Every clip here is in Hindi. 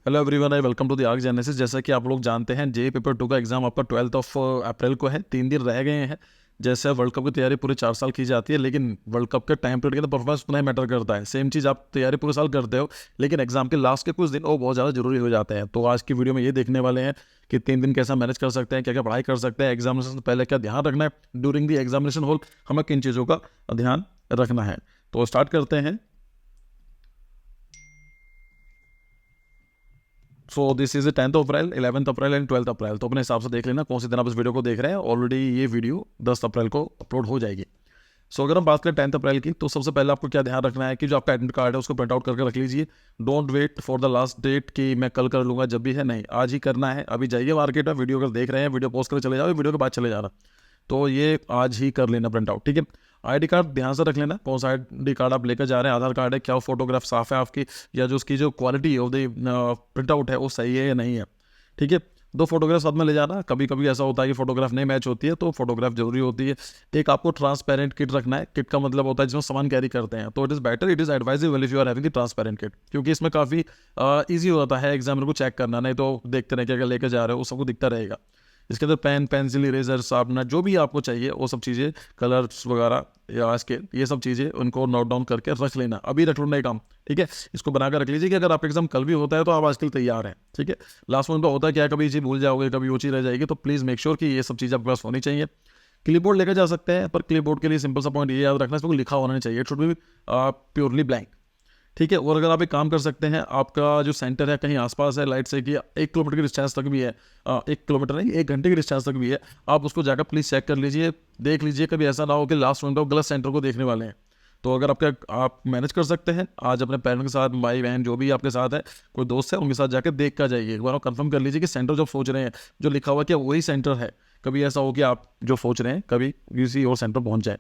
Hello everyone, I welcome to the Ark Genesis. जैसा कि आप लोग जानते हैं, जे पेपर 2 का एग्जाम आपका 12 अप्रैल को है। 3 दिन रह गए हैं। जैसे वर्ल्ड कप की तैयारी पूरे 4 साल की जाती है, लेकिन वर्ल्ड कप के टाइम पीरियड के अंदर परफॉर्मेंस उतना ही मैटर करता है। सेम चीज़ आप तैयारी पूरे साल करते हो, लेकिन एग्जाम के लास्ट के कुछ दिन वो बहुत ज़्यादा जरूरी हो जाते हैं। तो आज की वीडियो में ये देखने वाले हैं कि 3 दिन कैसा मैनेज कर सकते हैं, क्या क्या पढ़ाई कर सकते हैं, एग्जामिनेशन से पहले क्या ध्यान रखना है, ड्यूरिंग द एग्जामिनेशन होल हमें किन चीज़ों का ध्यान रखना है। तो स्टार्ट करते हैं। So this is 10 April, 11 April and 12 अप्रैल। तो अपने हिसाब से देख लेना कौन से दिन आप इस वीडियो को देख रहे हैं। ऑलरेडी ये वीडियो 10 अप्रैल को अपलोड हो जाएगी। सो अगर हम बात करें 10 अप्रैल की, तो सबसे पहले आपको क्या ध्यान रखना है कि जो आपका एडमिट कार्ड है उसको प्रिंट आउट करके रख लीजिए। Don't wait for the last date कि मैं कल कर लूँगा, जब भी है नहीं, आज ही करना है। अभी जाइए मार्केट में, वीडियो अगर देख रहे हैं वीडियो पोस्ट कर चले जाओ, वीडियो के बाद चले जाना। तो ये आज ही कर लेना प्रिंट आउट, ठीक है। आईडी कार्ड ध्यान से रख लेना, कौन सा आईडी कार्ड आप लेकर जा रहे हैं। आधार कार्ड है क्या, वो फोटोग्राफ साफ है आपकी, या जो उसकी जो quality of the print out है वो सही है या नहीं है, ठीक है। 2 फोटोग्राफ साथ में ले जाना। कभी कभी ऐसा होता है कि फोटोग्राफ नहीं मैच होती है, तो फोटोग्राफ जरूरी होती है। एक आपको ट्रांसपेरेंट किट रखना है। किट का मतलब होता है जिसमें सामान कैरी करते हैं। तो it is better, it is advisable if you are having the transparent kit, क्योंकि इसमें काफ़ी ईजी होता है एग्जामिनर को चेक करना। नहीं तो देखते रहे क्या लेकर जा रहे हो, वो सबको दिखता रहेगा। इसके अंदर पेन, पेंसिल, इरेजर, शार्पनर, जो भी आपको चाहिए वो सब चीज़ें, कलर्स वगैरह या स्केल, ये सब चीज़ें उनको नोट डाउन करके रख लेना। अभी रख लेना ये काम, ठीक है। इसको बनाकर रख लीजिए कि अगर आपका एग्जाम कल भी होता है तो आप आज के लिए तैयार हैं, ठीक है। लास्ट मोमेंट पर होता है क्या, कभी चीज़ भूल जाओगे, कभी वो चीज़ रह जाएगी। तो प्लीज़ मेक श्योर कि ये सब चीज़ आपके पास होनी चाहिए। क्लिपबोर्ड लेकर जा सकते हैं, पर क्लिपबोर्ड के लिए सिंपल सा पॉइंट ये याद रखना, इसमें लिखा होना नहीं चाहिए। It should be purely blank, ठीक है। और अगर आप एक काम कर सकते हैं, आपका जो सेंटर है कहीं आसपास है लाइट से कि 1 किलोमीटर की डिस्टेंस तक भी है, 1 किलोमीटर नहीं, 1 घंटे की डिस्टेंस तक भी है, आप उसको जाकर प्लीज़ चेक कर लीजिए, देख लीजिए। कभी ऐसा ना हो कि लास्ट मोमेंट पर गलत सेंटर को देखने वाले हैं। तो अगर आप मैनेज कर सकते हैं, आज अपने पेरेंट्स के साथ, भाई बहन जो भी आपके साथ है, कोई दोस्त है, उनके साथ जाकर देख कर जाइए। एक बार आप कंफर्म कर लीजिए कि सेंटर जो सोच रहे हैं, जो लिखा हुआ क्या वही सेंटर है। कभी ऐसा हो कि आप जो सोच रहे हैं कभी किसी और सेंटर पहुंच जाए।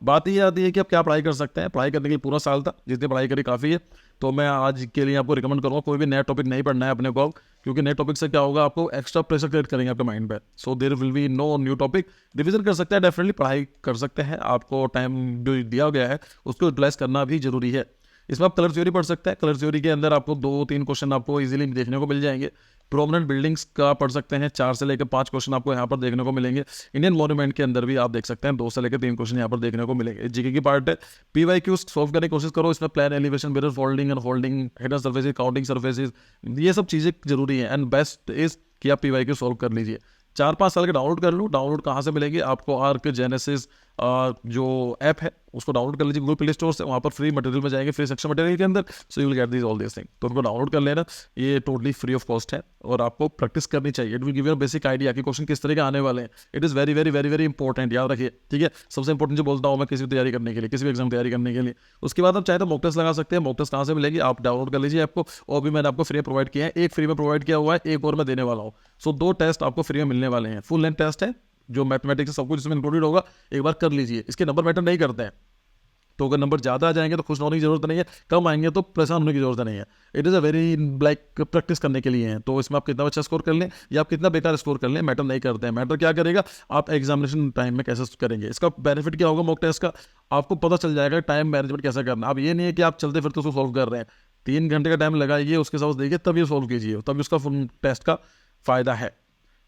बात ये आती है कि आप क्या पढ़ाई कर सकते हैं। पढ़ाई करने के लिए पूरा साल था, जितनी पढ़ाई करी काफ़ी है। तो मैं आज के लिए आपको रिकमेंड करूँगा कोई भी नया टॉपिक नहीं पढ़ना है अपने को, क्योंकि नए टॉपिक से क्या होगा, आपको एक्स्ट्रा प्रेशर क्रिएट करेंगे आपके माइंड पे। So there will be no new topic. Revision कर सकते हैं, डेफिनेटली पढ़ाई कर सकते हैं। आपको टाइम जो दिया गया है उसको यूटिलाइज करना भी जरूरी है। इसमें आप कलर थ्योरी पढ़ सकते हैं। कलर थ्योरी के अंदर आपको 2-3 क्वेश्चन आपको इजीली देखने को मिल जाएंगे। प्रोमिनेंट बिल्डिंग्स का पढ़ सकते हैं, 4 से लेकर 5 क्वेश्चन आपको यहाँ पर देखने को मिलेंगे। इंडियन मॉन्यूमेंट के अंदर भी आप देख सकते हैं 2 से लेकर 3 क्वेश्चन यहाँ पर देखने को मिलेंगे। जीके की पार्ट है। पीवाईक्यू सॉल्व करने की कोशिश करो। इसमें plan, elevation, mirror, folding and holding, hidden surfaces, counting surfaces, ये सब चीज़ें जरूरी है। एंड बेस्ट इज कि आप पीवाईक्यू सॉल्व कर लीजिए। 4-5 साल के डाउनलोड कर लो। डाउनलोड कहाँ से मिलेंगे आपको, आर्क जेनेसिस जो ऐप है उसको डाउनलोड कर लीजिए गूगल प्ले स्टोर से। वहाँ पर फ्री मटेरियल में जाएंगे, फ्री सेक्शन मटेरियल के अंदर। So you will get this all this thing. तो उनको डाउनलोड कर लेना, ये टोटली फ्री ऑफ कॉस्ट है और आपको प्रैक्टिस करनी चाहिए। It will give you basic idea कि क्वेश्चन किस तरह के आने वाले हैं। It is very very very very important, याद रखिए, ठीक है। सबसे इंपॉर्टेंट जो बोलता हूँ मैं किसी भी तैयारी करने के लिए, किसी भी एग्जाम तैयारी करने के लिए। उसके बाद आप चाहे तो मॉक टेस्ट लगा सकते हैं। मॉक टेस्ट कहाँ से मिलेगी, आप डाउनलोड कर लीजिए आपको। और भी मैंने आपको फ्री प्रोवाइड किया है, एक फ्री में प्रोवाइड किया हुआ है, एक और मैं देने वाला हूँ। सो 2 टेस्ट आपको फ्री में मिलने वाले हैं। फुल लेंथ टेस्ट है जो मैथमेटिक्स सब कुछ इसमें इंक्लूडेड होगा। एक बार कर लीजिए। इसके नंबर मैटर नहीं करते हैं। तो अगर नंबर ज़्यादा आ जाएंगे तो खुश होने की जरूरत नहीं है, कम आएंगे तो परेशान होने की जरूरत नहीं है। It is a very like practice करने के लिए है। तो इसमें आप कितना अच्छा स्कोर कर लें या आप कितना बेकार स्कोर कर लें, मैटर नहीं करते हैं। मैटर क्या करेगा, आप एग्जामिनेशन टाइम में कैसे करेंगे। इसका बेनिफिट क्या होगा मॉक टेस्ट का, आपको पता चल जाएगा टाइम मैनेजमेंट कैसे करना। अब ये नहीं है कि आप चलते फिरते उसको सॉल्व कर रहे हैं। 3 घंटे का टाइम लगाइए, उसके साथ देखिए, तब ये सॉल्व कीजिए, तब उसका फुल टेस्ट का फ़ायदा है,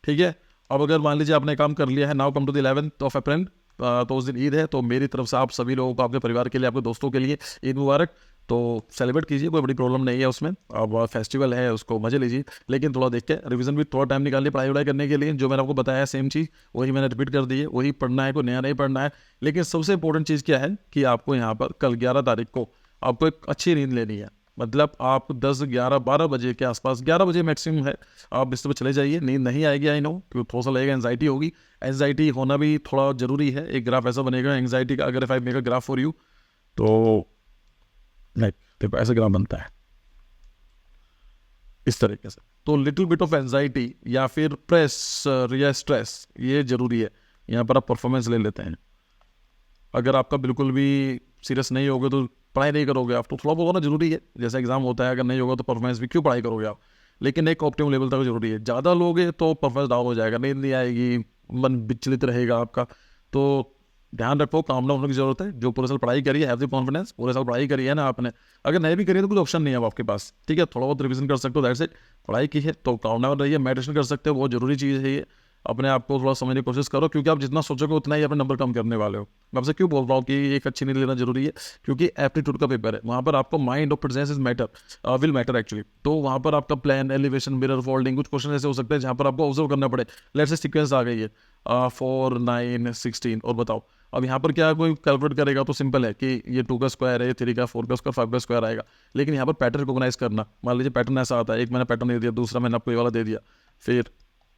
ठीक है। अब अगर मान लीजिए आपने काम कर लिया है, नाउ कम टू द 11 अप्रैल, तो उस दिन ईद है। तो मेरी तरफ से आप सभी लोगों को, आपके परिवार के लिए, आपके दोस्तों के लिए ईद मुबारक। तो सेलिब्रेट कीजिए, कोई बड़ी प्रॉब्लम नहीं है उसमें। अब फेस्टिवल है, उसको मजे लीजिए, लेकिन थोड़ा देख के रिवीजन भी थोड़ा टाइम निकालिए पढ़ाई वढ़ाई करने के लिए। जो मैंने आपको बताया सेम चीज़ वही मैंने रिपीट कर दी है, वही पढ़ना है, कोई नया नहीं पढ़ना है। लेकिन सबसे इंपॉर्टेंट चीज़ क्या है कि आपको यहाँ पर कल 11 तारीख को आपको एक अच्छी नींद लेनी है। मतलब आप 10, 11, 12 बजे के आसपास, 11 बजे मैक्सिमम है, आप बिस्तर पर चले जाइए। नींद नहीं आएगी, आई नो, क्योंकि थोड़ा सा लगेगा, एंजाइटी होगी। एंजाइटी होना भी थोड़ा जरूरी है। एक ग्राफ ऐसा बनेगा एंजाइटी का, अगर if I make a graph for you, तो लाइक देखो ऐसा ग्राफ बनता है इस तरीके से। तो लिटिल बिट ऑफ एंजाइटी या फिर प्रेस या स्ट्रेस, ये जरूरी है। यहाँ पर आप परफॉर्मेंस ले लेते हैं। अगर आपका बिल्कुल भी सीरियस नहीं होगे तो पढ़ाई नहीं करोगे आप। तो थोड़ा बहुत होना जरूरी है, जैसे एग्जाम होता है। अगर नहीं होगा तो परफॉर्मेंस भी क्यों पढ़ाई करोगे आप। लेकिन एक ऑप्टिमम लेवल तक जरूरी है। ज़्यादा लोगे तो परफॉर्मेंस डाउन हो जाएगा, नींद नहीं आएगी, मन विचलित रहेगा आपका। तो ध्यान रखो, काम डाउन होने की जरूरत है। जो पूरे साल पढ़ाई करी है, हैव द कॉन्फिडेंस, पूरे साल पढ़ाई करी है ना आपने, अगर नहीं भी करी है तो कुछ ऑप्शन नहीं है अब आपके पास, ठीक है। थोड़ा बहुत रिवीजन कर सकते हो, दैट्स इट। पढ़ाई की है तो काम डाउन रहिए, मेडिटेशन कर सकते हो, बहुत जरूरी चीज़ है ये। अपने आप को थोड़ा समझने की कोशिश करो, क्योंकि आप जितना सोचोगे उतना ही अपने नंबर कम करने वाले हो। मैं आपसे क्यों बोल रहा हूँ कि एक अच्छी नींद लेना जरूरी है, क्योंकि एप्टीट्यूड का पेपर है, वहाँ पर आपको माइंड और presence is matter, will matter actually. तो वहाँ पर आपका प्लान, एलिवेशन, मिरर फोल्डिंग, कुछ क्वेश्चन ऐसे हो सकते हैं जहाँ पर आपको ऑब्जर्व करना पड़े। लेट्स से सीक्वेंस आ गई है 4 9 16, और बताओ अब यहाँ पर क्या कोई कैलकुलेट करेगा तो सिंपल है कि ये 2 का स्क्वायर है, 3 का, 4 का स्क्वायर, 5 का स्क्वायर आएगा। लेकिन यहाँ पर पैटर्न रिकॉग्नाइज करना, मान लीजिए पैटर्न ऐसा आता है, एक मैंने पैटर्न दे दिया, दूसरा मैंने आपको ये वाला दे दिया, फिर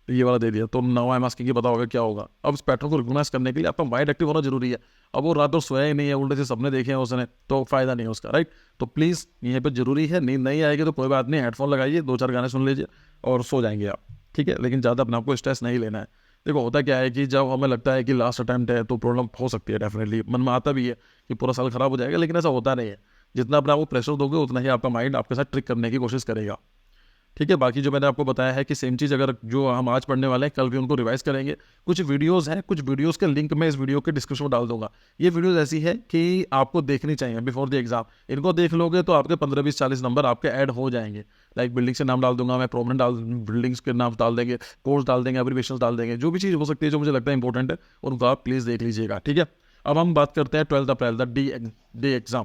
ये वाला दे दिया, तो नाउ आई एम आस्किंग कि बताओगे क्या होगा। अब इस पैटर्न को रिकॉग्नाइज करने के लिए आपका माइंड एक्टिव होना जरूरी है। अब वो रात भर सोया ही नहीं है, उल्टे से सपने देखे हैं उसने, तो फायदा नहीं है उसका, राइट। तो प्लीज़ यहाँ पे जरूरी है, नींद नहीं आएगी तो कोई बात नहीं, हेडफोन लगाइए, 2 4 गाने सुन लीजिए और सो जाएंगे आप, ठीक है। लेकिन ज़्यादा अपने आपको स्ट्रेस नहीं लेना है। देखो होता क्या है कि जब हमें लगता है कि लास्ट अटैम्प्ट है तो प्रॉब्लम हो सकती है, डेफिनेटली मन में आता भी है कि पूरा साल खराब हो जाएगा, लेकिन ऐसा होता नहीं है। जितना अपने आपको प्रेशर दोगे उतना ही आपका माइंड आपके साथ ट्रिक करने की कोशिश करेगा, ठीक है। बाकी जो मैंने आपको बताया है कि सेम चीज़ अगर जो हम आज पढ़ने वाले हैं कल भी उनको रिवाइज करेंगे। कुछ वीडियोस हैं, कुछ वीडियोस के लिंक मैं इस वीडियो के डिस्क्रिप्शन में डाल दूंगा। ये वीडियोस ऐसी है कि आपको देखनी चाहिए बिफोर द एग्जाम। इनको देख लोगे तो आपके 15 20 40 नंबर आपके ऐड हो जाएंगे। लाइक बिल्डिंग से नाम डाल दूंगा मैं, प्रोमिनेंट डाल, बिल्डिंग्स के नाम डाल देंगे, कोर्स डाल देंगे, एब्रीविएशंस डाल देंगे, जो भी चीज़ हो सकती है जो मुझे लगता है इंपॉर्टेंट है उनको आप प्लीज़ देख लीजिएगा, ठीक है। अब हम बात करते हैं 12 अप्रैल द डे एग्जाम,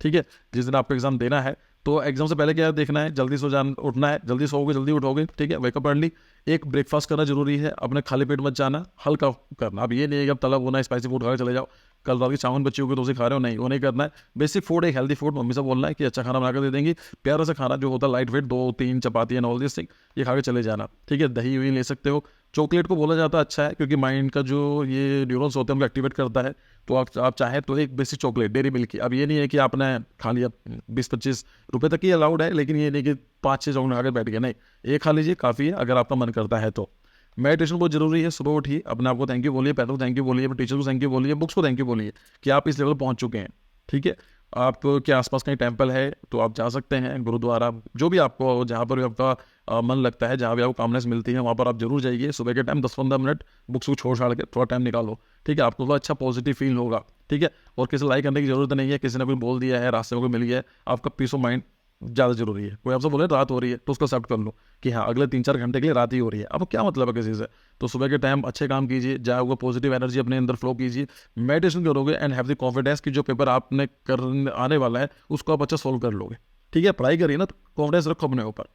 ठीक है। जिस दिन आपको एग्जाम देना है, तो एग्जाम से पहले क्या देखना है, जल्दी सो जान उठना है, जल्दी सोओगे जल्दी उठोगे, ठीक है। वेकअप अर्ली, एक ब्रेकफास्ट करना जरूरी है, अपने खाली पेट मत जाना, हल्का करना। अब ये नहीं है कि अब तलब होना है, स्पाइसी फूड खा के चले जाओ, कल रात की चावल बच्ची होगी तो उसे खा रहे हो, नहीं, वो नहीं करना है। बेसिक फूड, एक हेल्दी फूड, मम्मी से बोलना है कि अच्छा खाना बनाकर दे देंगी, प्यारा सा खाना जो होता है light weight, 2 3 chapati and all this thing, ये खा के चले जाना, ठीक है। दही वही ले सकते हो। चॉकलेट को बोला जाता है अच्छा है, क्योंकि माइंड का जो ये न्यूरॉन्स होते हैं उनको एक्टिवेट करता है। तो आप चाहें तो एक बेसिक चॉकलेट डेयरी मिल्क की, अब ये नहीं है कि आपने खा लिया, 20 25 रुपये तक ही अलाउड है, लेकिन ये नहीं कि 5 6 चॉकलेट खाकर बैठ गए, नहीं, एक खा लीजिए काफ़ी है अगर आपका मन करता है तो। मेडिटेशन बहुत जरूरी है, सुबह उठिए, अपने आप को थैंक यू बोलिए, पैरों को थैंक यू बोलिए, टीचर को थैंक यू बोलिए, बुक्स को थैंक यू बोलिए कि आप इस लेवल पहुंच चुके हैं, ठीक है। आपके आसपास कहीं टेंपल है तो आप जा सकते हैं, गुरुद्वारा, जो भी आपको, जहाँ पर भी आपका मन लगता है, जहाँ भी आपको कामनेस मिलती है वहाँ पर आप जरूर जाइए। सुबह के टाइम 10 15 मिनट बुक्स को छोड़ छाड़ के थोड़ा टाइम निकालो, ठीक है। आपको थोड़ा अच्छा पॉजिटिव फील होगा, ठीक है। और किसी लाइक करने की जरूरत नहीं है, किसी ने कोई बोल दिया है, रास्ते में कोई मिल गया है, आपका पीस ऑफ माइंड ज़्यादा जरूरी है। कोई आपसे बोले रात हो रही है तो उसको एक्सेप्ट कर लो कि हाँ अगले 3 4 घंटे के लिए रात ही हो रही है, अब क्या मतलब है किसी से। तो सुबह के टाइम अच्छे काम कीजिए, जहाँ वो पॉजिटिव एनर्जी अपने अंदर फ्लो कीजिए, मेडिटेशन करोगे एंड हैव द कॉन्फिडेंस कि जो पेपर आपने कर आने वाला है उसको आप अच्छा सोल्व कर लोगे, ठीक है। पढ़ाई करिए ना तो कॉन्फिडेंस रखो अपने ऊपर।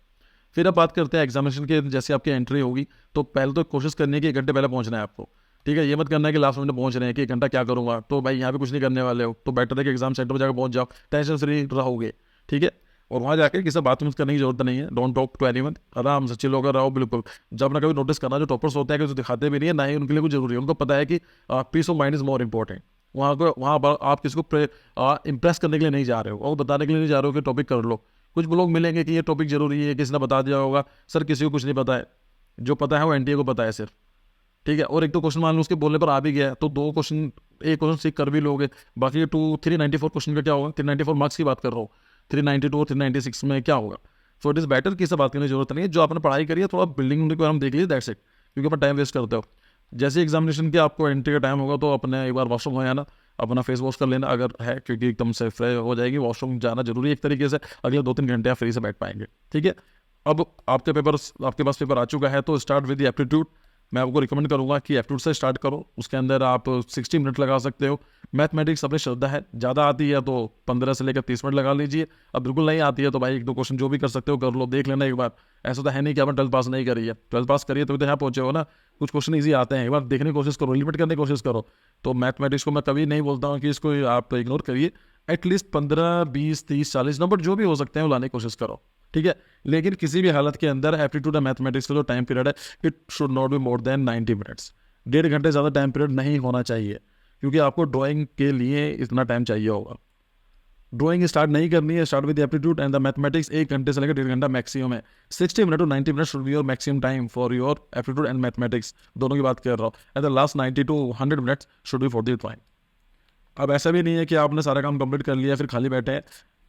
फिर अब बात करते हैं एग्जामिनेशन के, जैसे आपकी एंट्री होगी तो पहले तो कोशिश करनी है कि 1 घंटे पहले पहुंचना है आपको, ठीक है। ये मत करना है कि लास्ट मिनट पहुंच रहे हैं कि 1 घंटा क्या करूंगा, तो भाई यहाँ पे कुछ नहीं करने वाले हो, तो बेटर है कि एग्जाम सेंटर पर जाकर पहुंच जाओ, टेंशन फ्री रहोगे, ठीक है। और वहाँ जाकर किसी बात में करने की जरूरत नहीं है, डोंट टॉक टू एनीवन, आराम से चिल होकर रहो बिल्कुल। जब ना कभी नोटिस करना, जो टॉपर्स होते हैं कि जो दिखाते भी नहीं है, ना ही उनके लिए कुछ जरूरी है, उनको पता है कि peace of mind is more important. वहाँ पर आप किसी को इंप्रेस करने के लिए नहीं जा रहे हो और बताने के लिए नहीं जा रहे हो कि टॉपिक कर लो। कुछ लोग मिलेंगे कि ये टॉपिक जरूरी है, किसी ने बता दिया होगा, सर किसी को कुछ नहीं पता है, जो पता है वो एनटीए को पता है सिर्फ, ठीक है। और एक तो क्वेश्चन मान लो उसके बोलने पर आ भी गया तो 2 क्वेश्चन, एक क्वेश्चन सीख कर भी लोगे, बाकी 394 क्वेश्चन का क्या होगा, 394 मार्क्स की बात कर रहा हूँ, 392 और 396 में क्या होगा। सो इट इज़ बेटर कि सब बात करने की जरूरत नहीं है, जो आपने पढ़ाई करी है थोड़ा बिल्डिंग को हम देख लीजिए, दैट्स इट, क्योंकि अपना टाइम वेस्ट करते हो। जैसे एग्जामिनेशन के आपको एंट्री का टाइम होगा तो अपने एक बार वॉशरूम हो जाना, अपना फेस वॉश कर लेना अगर है, क्योंकि एकदम से फ्रेश हो जाएगी, वॉशरूम जाना जरूरी है एक तरीके से, अगले 2 3 घंटे आप फ्री से बैठ पाएंगे, ठीक है। अब आपके पास पेपर आ चुका है तो स्टार्ट विद एप्टीट्यूड। मैं आपको रिकमेंड करूंगा कि एप्टीट्यूड से स्टार्ट करो, उसके अंदर आप 60 मिनट लगा सकते हो। मैथमेटिक्स अपनी श्रद्धा है, ज़्यादा आती है तो 15 से लेकर 30 मिनट लगा लीजिए, अब बिल्कुल नहीं आती है तो भाई 1 2 क्वेश्चन जो भी कर सकते हो कर लो, देख लेना एक बार। ऐसा तो है नहीं कि आपने 12th पास नहीं करी है, 12th पास करिए तो यहाँ पहुंचे हो ना, कुछ क्वेश्चन ईजी आते हैं, एक बार देखने की कोशिश करो, लिमिट करने की कोशिश करो। तो मैथमेटिक्स को मैं कभी नहीं बोलता हूँ कि इसको आप इग्नोर करिए, एटलीस्ट 15 20 30 40 नंबर जो भी हो सकते हैं वो लाने की कोशिश करो, ठीक है। लेकिन किसी भी हालत के अंदर एप्टीट्यूड और मैथमेटिक्स का जो टाइम पीरियड है, it should not be more than 90 minutes. 1.5 घंटे ज़्यादा टाइम पीरियड नहीं होना चाहिए, क्योंकि आपको ड्राइंग के लिए इतना टाइम चाहिए होगा। ड्राइंग स्टार्ट नहीं करनी है, start with aptitude and the mathematics, 1 घंटे से लेकर 1.5 घंटा मैक्सिमम है। 60 minute to 90 minute should be your maximum time for your aptitude and mathematics, दोनों की बात कर रहा हूँ। And the last 90 to 100 minutes should be for the drawing. अब ऐसा भी नहीं है कि आपने सारा काम कंप्लीट कर लिया फिर खाली बैठे हैं,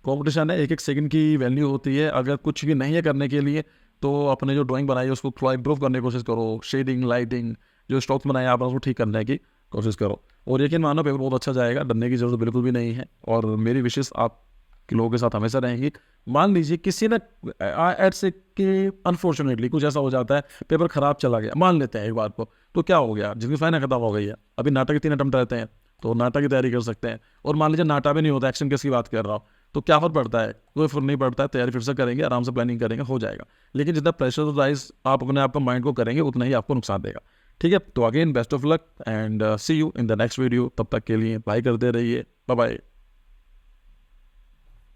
कॉम्पिटिशन है, 1 1 सेकंड की वैल्यू होती है। अगर कुछ भी नहीं है करने के लिए तो अपने जो ड्राइंग बनाई है उसको थोड़ा इंप्रूव करने की कोशिश करो, शेडिंग लाइटिंग जो स्ट्रोक्स बनाए आप उसको ठीक करने की कोशिश करो और यकीन मानो पेपर बहुत अच्छा जाएगा, डरने की जरूरत बिल्कुल भी नहीं है। और मेरी विशेष आप लोगों के साथ हमेशा रहेंगी। मान लीजिए किसी ने ऐड से कि अनफॉर्चुनेटली कुछ ऐसा हो जाता है, पेपर खराब चला गया, मान लेते हैं एक बार को, तो क्या हो गया, जिनकी फाइनल खत्म हो गई है, अभी नाटक के 3 अटेम्प्ट रहते हैं तो नाटक की तैयारी कर सकते हैं। और मान लीजिए नाटा भी नहीं होता, एक्शन केस की बात कर रहा हूँ, तो क्या फर्क पड़ता है, कोई फर्क नहीं पड़ता है, तैयारी फिर से करेंगे, आराम से प्लानिंग करेंगे, हो जाएगा। लेकिन जितना प्रेशराइज आप अपने आप को माइंड को करेंगे उतना ही आपको नुकसान देगा। ठीक है, तो again best of luck and see you in the next video. तब तक के लिए बाय करते रहिए, बाय बाय।